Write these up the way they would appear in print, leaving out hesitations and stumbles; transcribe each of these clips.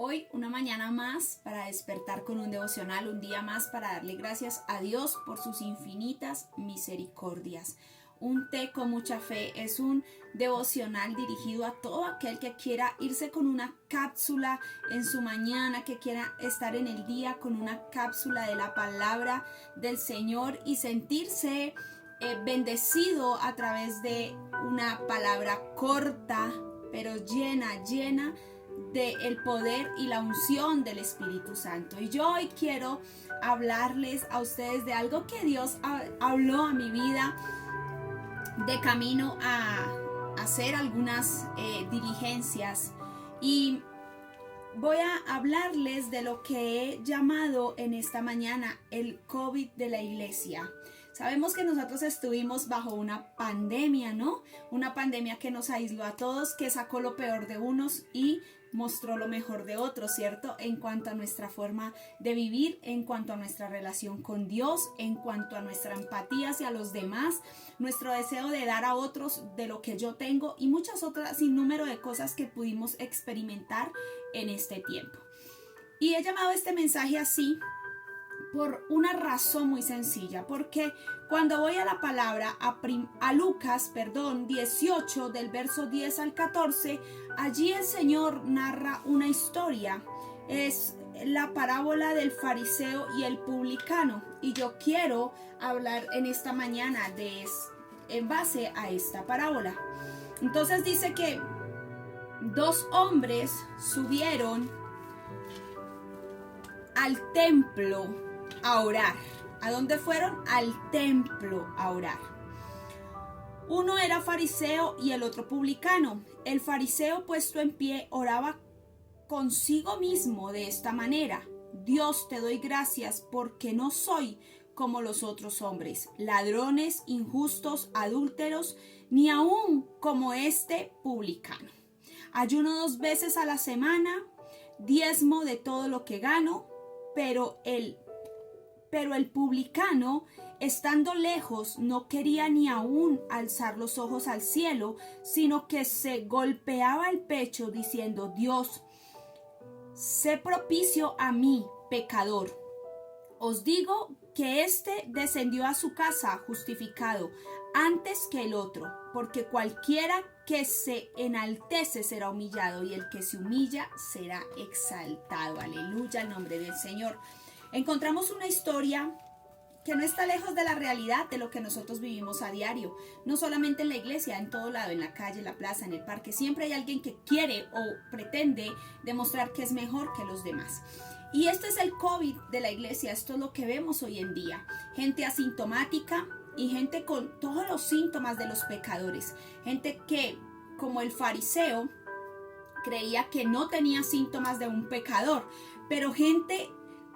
Hoy una mañana más para despertar con un devocional, un día más para darle gracias a Dios por sus infinitas misericordias. Un té con mucha fe es un devocional dirigido a todo aquel que quiera irse con una cápsula en su mañana, que quiera estar en el día con una cápsula de la palabra del Señor y sentirse bendecido a través de una palabra corta, pero llena del poder y la unción del Espíritu Santo. Y yo hoy quiero hablarles a ustedes de algo que Dios habló a mi vida de camino a hacer algunas diligencias, y voy a hablarles de lo que he llamado en esta mañana el COVID de la iglesia. Sabemos que nosotros estuvimos bajo una pandemia, ¿no? Una pandemia que nos aisló a todos, que sacó lo peor de unos y mostró lo mejor de otros, ¿cierto? En cuanto a nuestra forma de vivir, en cuanto a nuestra relación con Dios, en cuanto a nuestra empatía hacia los demás, nuestro deseo de dar a otros de lo que yo tengo y muchas otras sin número de cosas que pudimos experimentar en este tiempo. Y he llamado este mensaje así por una razón muy sencilla, porque cuando voy a la palabra a Lucas 18 del verso 10 al 14, allí el Señor narra una historia. Es la parábola del fariseo y el publicano, y yo quiero hablar en esta mañana en base a esta parábola. Entonces dice que dos hombres subieron al templo a orar. ¿A dónde fueron? Al templo a orar. Uno era fariseo y el otro publicano. El fariseo, puesto en pie, oraba consigo mismo de esta manera: Dios, te doy gracias porque no soy como los otros hombres, ladrones, injustos, adúlteros, ni aún como este publicano. Ayuno 2 veces a la semana, diezmo de todo lo que gano. Pero el publicano, estando lejos, no quería ni aún alzar los ojos al cielo, sino que se golpeaba el pecho diciendo: Dios, sé propicio a mí, pecador. Os digo que éste descendió a su casa justificado antes que el otro, porque cualquiera que se enaltece será humillado, y el que se humilla será exaltado. Aleluya, al nombre del Señor. Encontramos una historia que no está lejos de la realidad de lo que nosotros vivimos a diario, no solamente en la iglesia, en todo lado, en la calle, en la plaza, en el parque. Siempre hay alguien que quiere o pretende demostrar que es mejor que los demás. Y este es el COVID de la iglesia. Esto es lo que vemos hoy en día: gente asintomática y gente con todos los síntomas de los pecadores. Gente que, como el fariseo, creía que no tenía síntomas de un pecador, pero gente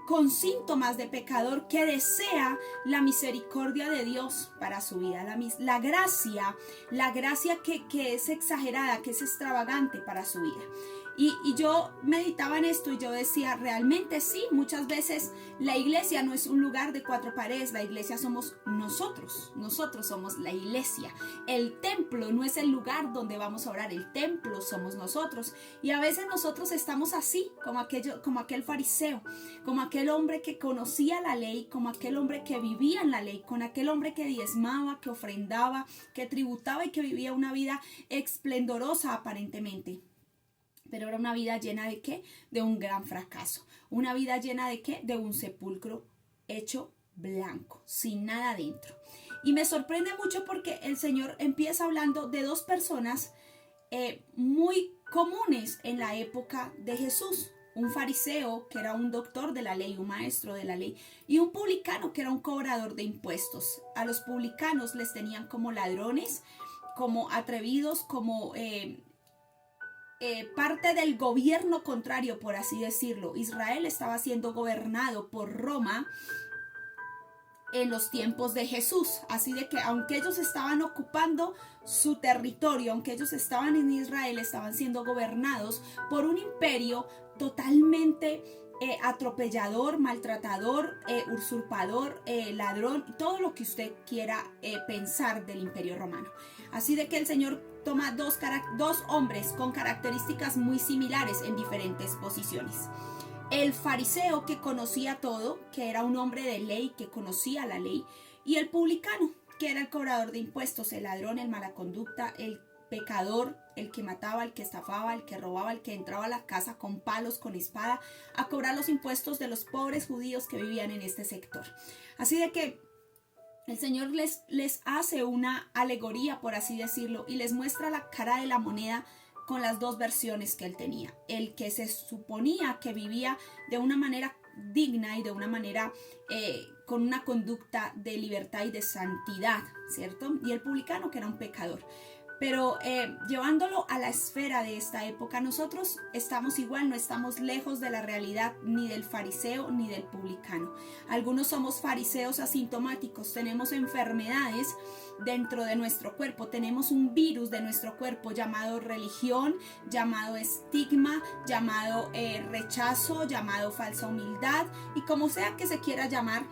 con síntomas de pecador que desea la misericordia de Dios para su vida, la gracia que es exagerada, que es extravagante para su vida. Y yo meditaba en esto y yo decía, realmente sí, muchas veces la iglesia no es un lugar de 4 paredes. La iglesia somos nosotros somos la iglesia. El templo no es el lugar donde vamos a orar, el templo somos nosotros. Y a veces nosotros estamos así, como aquel fariseo, como aquel hombre que conocía la ley, como aquel hombre que vivía en la ley, con aquel hombre que diezmaba, que ofrendaba, que tributaba y que vivía una vida esplendorosa aparentemente. Pero era una vida llena ¿de qué? De un gran fracaso. Una vida llena ¿de qué? De un sepulcro hecho blanco, sin nada dentro. Y me sorprende mucho porque el Señor empieza hablando de 2 personas muy comunes en la época de Jesús. Un fariseo, que era un doctor de la ley, un maestro de la ley, y un publicano, que era un cobrador de impuestos. A los publicanos les tenían como ladrones, como atrevidos, como parte del gobierno contrario, por así decirlo. Israel estaba siendo gobernado por Roma en los tiempos de Jesús, así de que aunque ellos estaban ocupando su territorio, aunque ellos estaban en Israel, estaban siendo gobernados por un imperio totalmente atropellador, maltratador, usurpador, ladrón, todo lo que usted quiera pensar del imperio romano. Así de que el Señor toma dos hombres con características muy similares en diferentes posiciones. El fariseo, que conocía todo, que era un hombre de ley, que conocía la ley, y el publicano, que era el cobrador de impuestos, el ladrón, el mala conducta, el pecador, el que mataba, el que estafaba, el que robaba, el que entraba a la casa con palos, con espada, a cobrar los impuestos de los pobres judíos que vivían en este sector. Así de que el Señor les hace una alegoría, por así decirlo, y les muestra la cara de la moneda con las dos versiones que él tenía. El que se suponía que vivía de una manera digna y de una manera con una conducta de libertad y de santidad, ¿cierto? Y el publicano, que era un pecador. Pero llevándolo a la esfera de esta época, nosotros estamos igual, no estamos lejos de la realidad ni del fariseo ni del publicano. Algunos somos fariseos asintomáticos, tenemos enfermedades dentro de nuestro cuerpo, tenemos un virus de nuestro cuerpo llamado religión, llamado estigma, llamado rechazo, llamado falsa humildad, y como sea que se quiera llamar,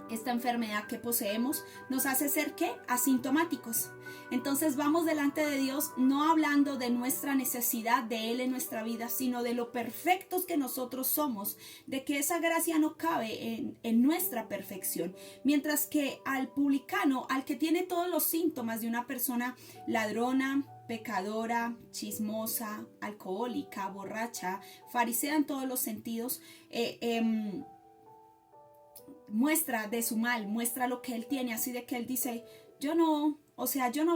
esta enfermedad que poseemos nos hace ser ¿qué? Asintomáticos. Entonces vamos delante de Dios no hablando de nuestra necesidad de Él en nuestra vida, sino de lo perfectos que nosotros somos, de que esa gracia no cabe en nuestra perfección. Mientras que al publicano, al que tiene todos los síntomas de una persona ladrona, pecadora, chismosa, alcohólica, borracha, farisea en todos los sentidos, muestra de su mal, muestra lo que él tiene, así de que él dice, yo no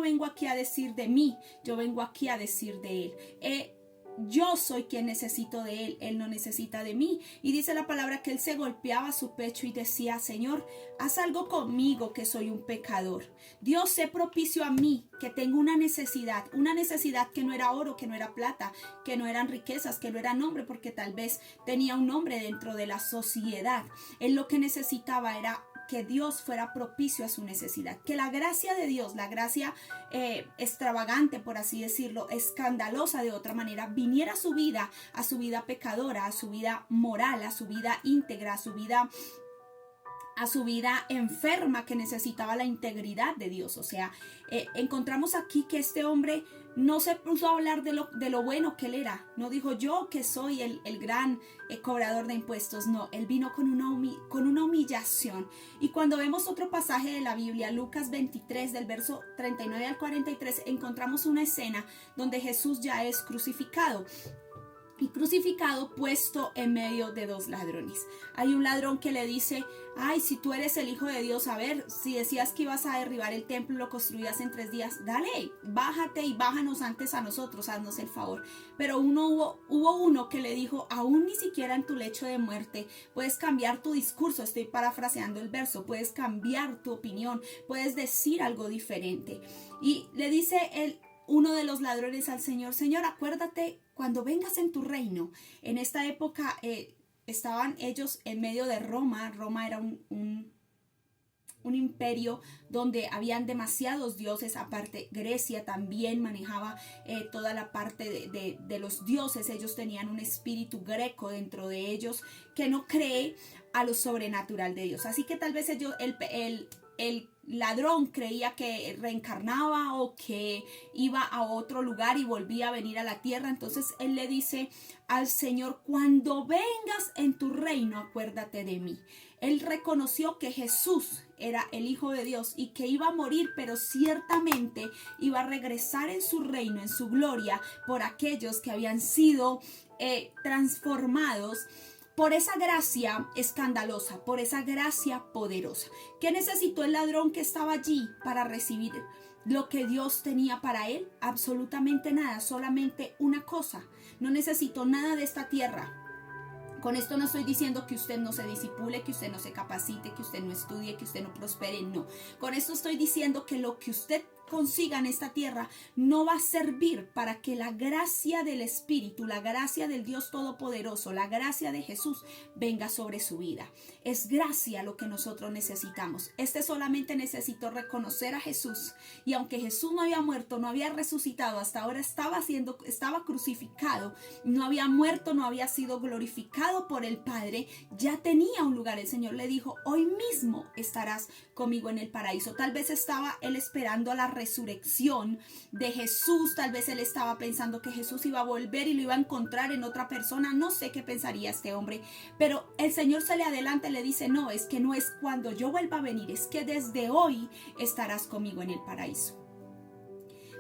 vengo aquí a decir de mí, yo vengo aquí a decir de él. Yo soy quien necesito de él no necesita de mí. Y dice la palabra que él se golpeaba su pecho y decía, Señor, haz algo conmigo que soy un pecador. Dios, sé propicio a mí, que tengo una necesidad que no era oro, que no era plata, que no eran riquezas, que no era nombre, porque tal vez tenía un nombre dentro de la sociedad. Él lo que necesitaba era que Dios fuera propicio a su necesidad, que la gracia de Dios, la gracia extravagante, por así decirlo, escandalosa de otra manera, viniera a su vida pecadora, a su vida moral, a su vida íntegra, a su vida enferma, que necesitaba la integridad de Dios. O sea, encontramos aquí que este hombre no se puso a hablar de lo bueno que él era. No dijo, yo que soy el gran cobrador de impuestos. No, él vino con una humillación. Y cuando vemos otro pasaje de la Biblia, Lucas 23, del verso 39 al 43, encontramos una escena donde Jesús ya es crucificado. Y crucificado, puesto en medio de dos ladrones. Hay un ladrón que le dice, ay, si tú eres el Hijo de Dios, a ver, si decías que ibas a derribar el templo y lo construías en 3 días, dale, bájate y bájanos antes a nosotros, haznos el favor. Pero hubo uno que le dijo, aún ni siquiera en tu lecho de muerte puedes cambiar tu discurso, estoy parafraseando el verso, puedes cambiar tu opinión, puedes decir algo diferente. Y le dice uno de los ladrones al Señor, Señor, acuérdate cuando vengas en tu reino. En esta época estaban ellos en medio de Roma. Roma era un imperio donde habían demasiados dioses. Aparte, Grecia también manejaba toda la parte de los dioses. Ellos tenían un espíritu greco dentro de ellos que no cree a lo sobrenatural de Dios. Así que tal vez el ladrón creía que reencarnaba o que iba a otro lugar y volvía a venir a la tierra. Entonces él le dice al Señor, cuando vengas en tu reino, acuérdate de mí. Él reconoció que Jesús era el Hijo de Dios y que iba a morir, pero ciertamente iba a regresar en su reino, en su gloria, por aquellos que habían sido transformados por esa gracia escandalosa, por esa gracia poderosa. ¿Qué necesitó el ladrón que estaba allí para recibir lo que Dios tenía para él? Absolutamente nada, solamente una cosa. No necesitó nada de esta tierra. Con esto no estoy diciendo que usted no se disipule, que usted no se capacite, que usted no estudie, que usted no prospere, no. Con esto estoy diciendo que lo que usted consiga en esta tierra no va a servir para que la gracia del Espíritu, la gracia del Dios Todopoderoso, la gracia de Jesús venga sobre su vida. Es gracia lo que nosotros necesitamos. Solamente necesitó reconocer a Jesús, y aunque Jesús no había muerto, no había resucitado, hasta ahora estaba crucificado, no había muerto, no había sido glorificado por el Padre, ya tenía un lugar. El Señor le dijo, hoy mismo estarás conmigo en el paraíso. Tal vez estaba él esperando a la resurrección de Jesús. Tal vez él estaba pensando que Jesús iba a volver y lo iba a encontrar en otra persona. No sé qué pensaría este hombre, pero el Señor se le adelanta y le dice, no, es que no es cuando yo vuelva a venir, es que desde hoy estarás conmigo en el paraíso.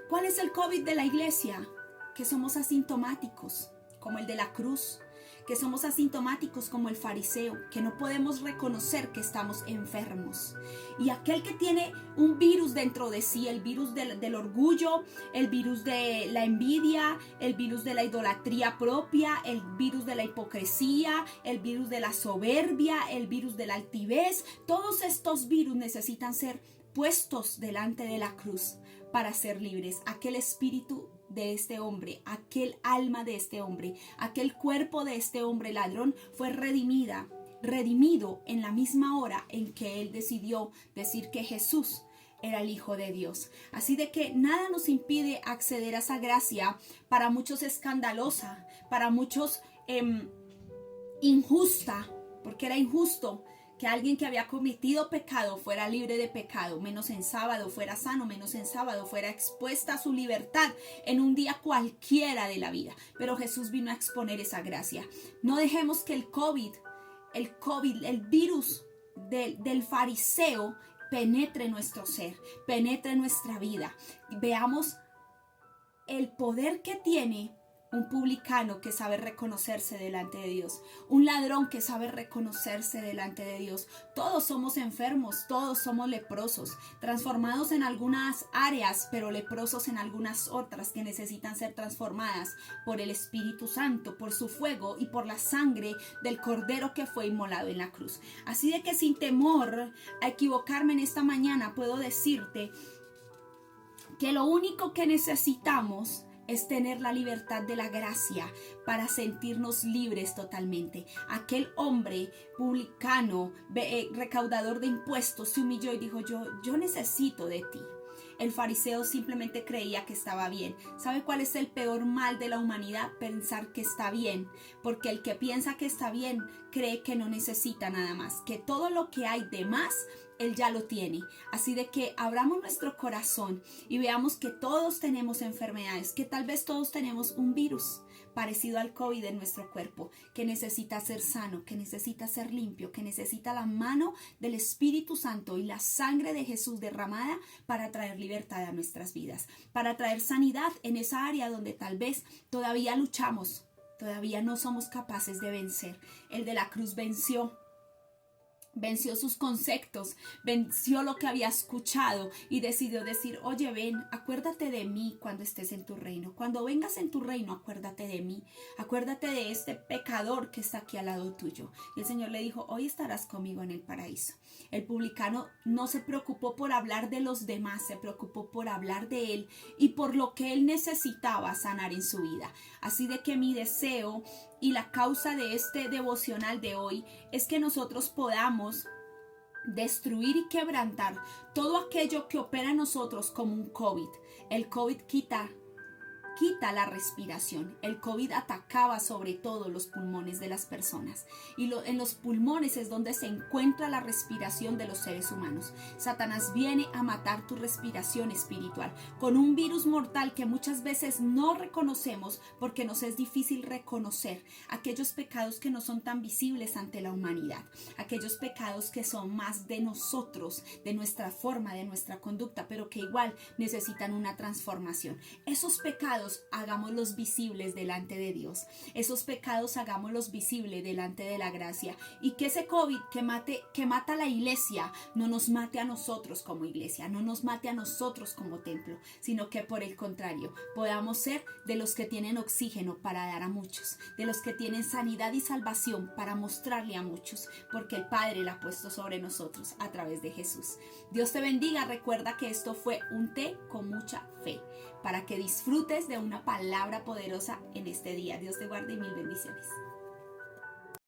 ¿Cuál es el COVID de la iglesia? Que somos asintomáticos, como el de la cruz. Que somos asintomáticos como el fariseo, que no podemos reconocer que estamos enfermos. Y aquel que tiene un virus dentro de sí, el virus del orgullo, el virus de la envidia, el virus de la idolatría propia, el virus de la hipocresía, el virus de la soberbia, el virus de la altivez, todos estos virus necesitan ser puestos delante de la cruz para ser libres. Aquel espíritu de este hombre, aquel alma de este hombre, aquel cuerpo de este hombre ladrón fue redimido en la misma hora en que él decidió decir que Jesús era el Hijo de Dios. Así de que nada nos impide acceder a esa gracia, para muchos escandalosa, para muchos injusta, porque era injusto que alguien que había cometido pecado fuera libre de pecado, menos en sábado, fuera sano, menos en sábado, fuera expuesta a su libertad en un día cualquiera de la vida. Pero Jesús vino a exponer esa gracia. No dejemos que el COVID, el virus del fariseo penetre nuestro ser, penetre nuestra vida. Veamos el poder que tiene un publicano que sabe reconocerse delante de Dios, un ladrón que sabe reconocerse delante de Dios. Todos somos enfermos, todos somos leprosos, transformados en algunas áreas, pero leprosos en algunas otras que necesitan ser transformadas por el Espíritu Santo, por su fuego y por la sangre del Cordero que fue inmolado en la cruz. Así de que sin temor a equivocarme en esta mañana, puedo decirte que lo único que necesitamos es tener la libertad de la gracia para sentirnos libres totalmente. Aquel hombre publicano, recaudador de impuestos, se humilló y dijo, yo necesito de ti. El fariseo simplemente creía que estaba bien. ¿Sabe cuál es el peor mal de la humanidad? Pensar que está bien. Porque el que piensa que está bien cree que no necesita nada más. Que todo lo que hay de más, él ya lo tiene. Así de que abramos nuestro corazón y veamos que todos tenemos enfermedades, que tal vez todos tenemos un virus parecido al COVID en nuestro cuerpo, que necesita ser sano, que necesita ser limpio, que necesita la mano del Espíritu Santo y la sangre de Jesús derramada para traer libertad a nuestras vidas, para traer sanidad en esa área donde tal vez todavía luchamos, todavía no somos capaces de vencer. El de la cruz venció sus conceptos, venció lo que había escuchado y decidió decir, oye, ven, acuérdate de mí cuando estés en tu reino. Cuando vengas en tu reino, acuérdate de mí. Acuérdate de este pecador que está aquí al lado tuyo. Y el Señor le dijo, hoy estarás conmigo en el paraíso. El publicano no se preocupó por hablar de los demás, se preocupó por hablar de él y por lo que él necesitaba sanar en su vida. Así de que mi deseo y la causa de este devocional de hoy es que nosotros podamos destruir y quebrantar todo aquello que opera en nosotros como un COVID. El COVID quita la respiración. El COVID atacaba sobre todo los pulmones de las personas y en los pulmones es donde se encuentra la respiración de los seres humanos. Satanás viene a matar tu respiración espiritual con un virus mortal que muchas veces no reconocemos porque nos es difícil reconocer aquellos pecados que no son tan visibles ante la humanidad, aquellos pecados que son más de nosotros, de nuestra forma, de nuestra conducta, pero que igual necesitan una transformación. Esos pecados hagámoslos visibles delante de Dios. Esos pecados hagámoslos visibles delante de la gracia. Y que ese COVID que mata a la iglesia no nos mate a nosotros como iglesia, no nos mate a nosotros como templo, sino que por el contrario, podamos ser de los que tienen oxígeno para dar a muchos, de los que tienen sanidad y salvación para mostrarle a muchos, porque el Padre la ha puesto sobre nosotros a través de Jesús. Dios te bendiga. Recuerda que esto fue un té con mucha fe, para que disfrutes de una palabra poderosa en este día. Dios te guarde y mil bendiciones.